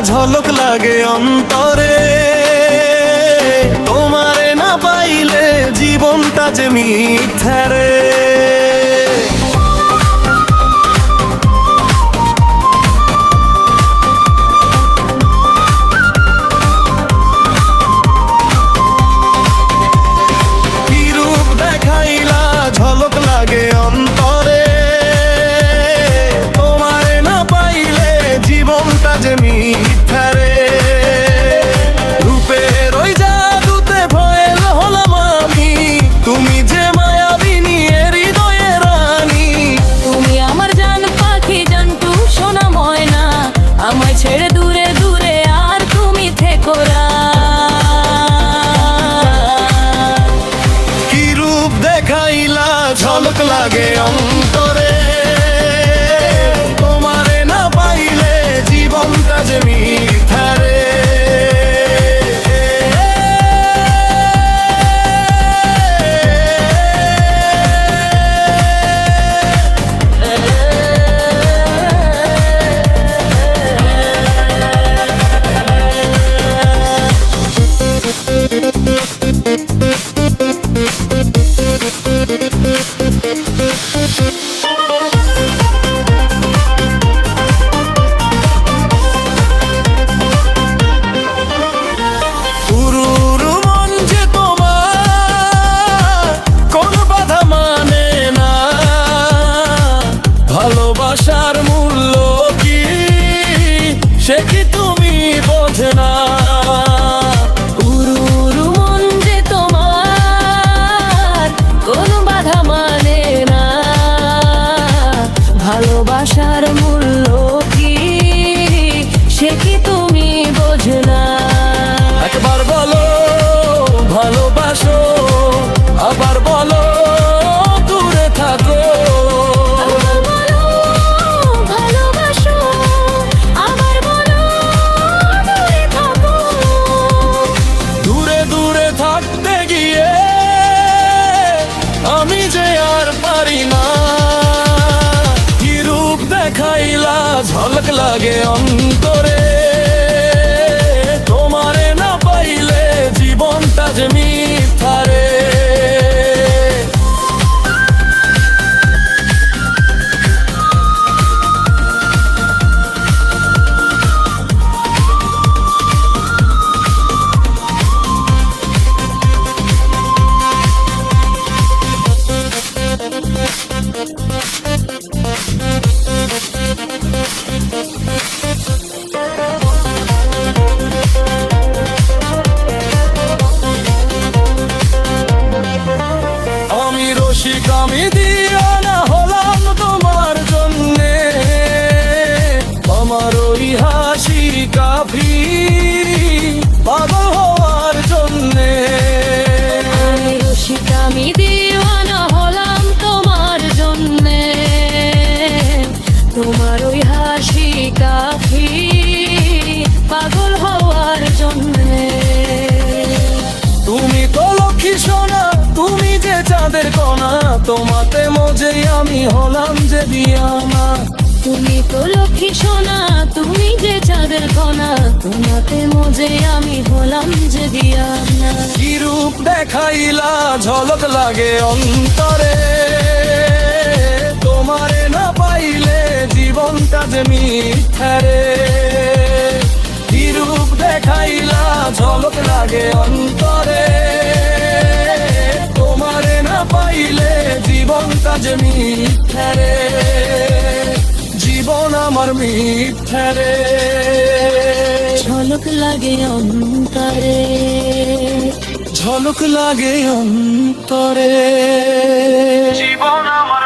ঝলক লাগে অন্তরে, তোমারে না পাইলে জীবনটা যে মিথ্যা রে। কি রূপ দেখাইলা ঝলক লাগে অন্তরে, তোমারে না পাইলে জীবনটা যে মিথ্যা রে। রূপের ওই জাদুতে ভয়েল হলাম আমি, তুমি যে মায়াবিনী হৃদয়ে রানী। তুমি আমার জান পাখি জানটু সোনা ময়না, আমায় ছেড়ে দূরে দূরে আর তুমি থেকো না। কি রূপ দেখাইলা ঝলক লাগে অন্তরে, তোমারে না পাইলে জীবনটা যে মিথ্যা রে। উরুরু মন যে তোমার কোনো বাধা মানে না, ভালোবাসার মূল্য কি সে কি তুমি বোঝে না। উরুরু মন যে তোমার কোনো বাধা মানে না, ভালোবাসার মূল্য কি সে কি তুমি বোঝো না। একবার বলো ভালোবাসো, আবার বলো দূরে থাকো। আবার বলো ভালোবাসো, আবার বলো দূরে থাকো। দূরে দূরে থাকতে গিয়ে আমি যে আর পারি না। কি রূপ দেখাইলা ঝলক লাগে অন্তরে, তোমারে না পাইলে জীবনটা যে মিথ্যা রে। আমি রসিক আমি দিওয়ানা হলাম তোমার জন্যে, আমার ওই হাসি কাফি পাগল হওয়ার জন্যে। আমি রসিক আমি দিওয়ানা হলাম তোমার জন্যে, তোমার ওই হাসি কাফি পাগল হওয়ার জন্যে। তুমি তো লক্ষ্মী সোনা, তুমি যে চাঁদের কণা, তোমাতে মজে আমি হলাম যে দিয়ানা। তুমি তো লক্ষ্মী সোনা, তুমি যে চাঁদের কণা, তোমাতে মজে আমি হলাম যে দিয়ানা। কি রূপ দেখাইলা ঝলক লাগে অন্তরে, তোমারে না পাইলে জীবনটা যে মিথ্যা রে। কি রূপ দেখাইলা ঝলক লাগে অন্তরে, তোমারে না পাইলে জীবনটা যে মিথ্যা রে। জীবন আমার মিথ্যা রে। ঝলক লাগে অন্তরে, ঝলক লাগে অন্তরে, জীবন আমার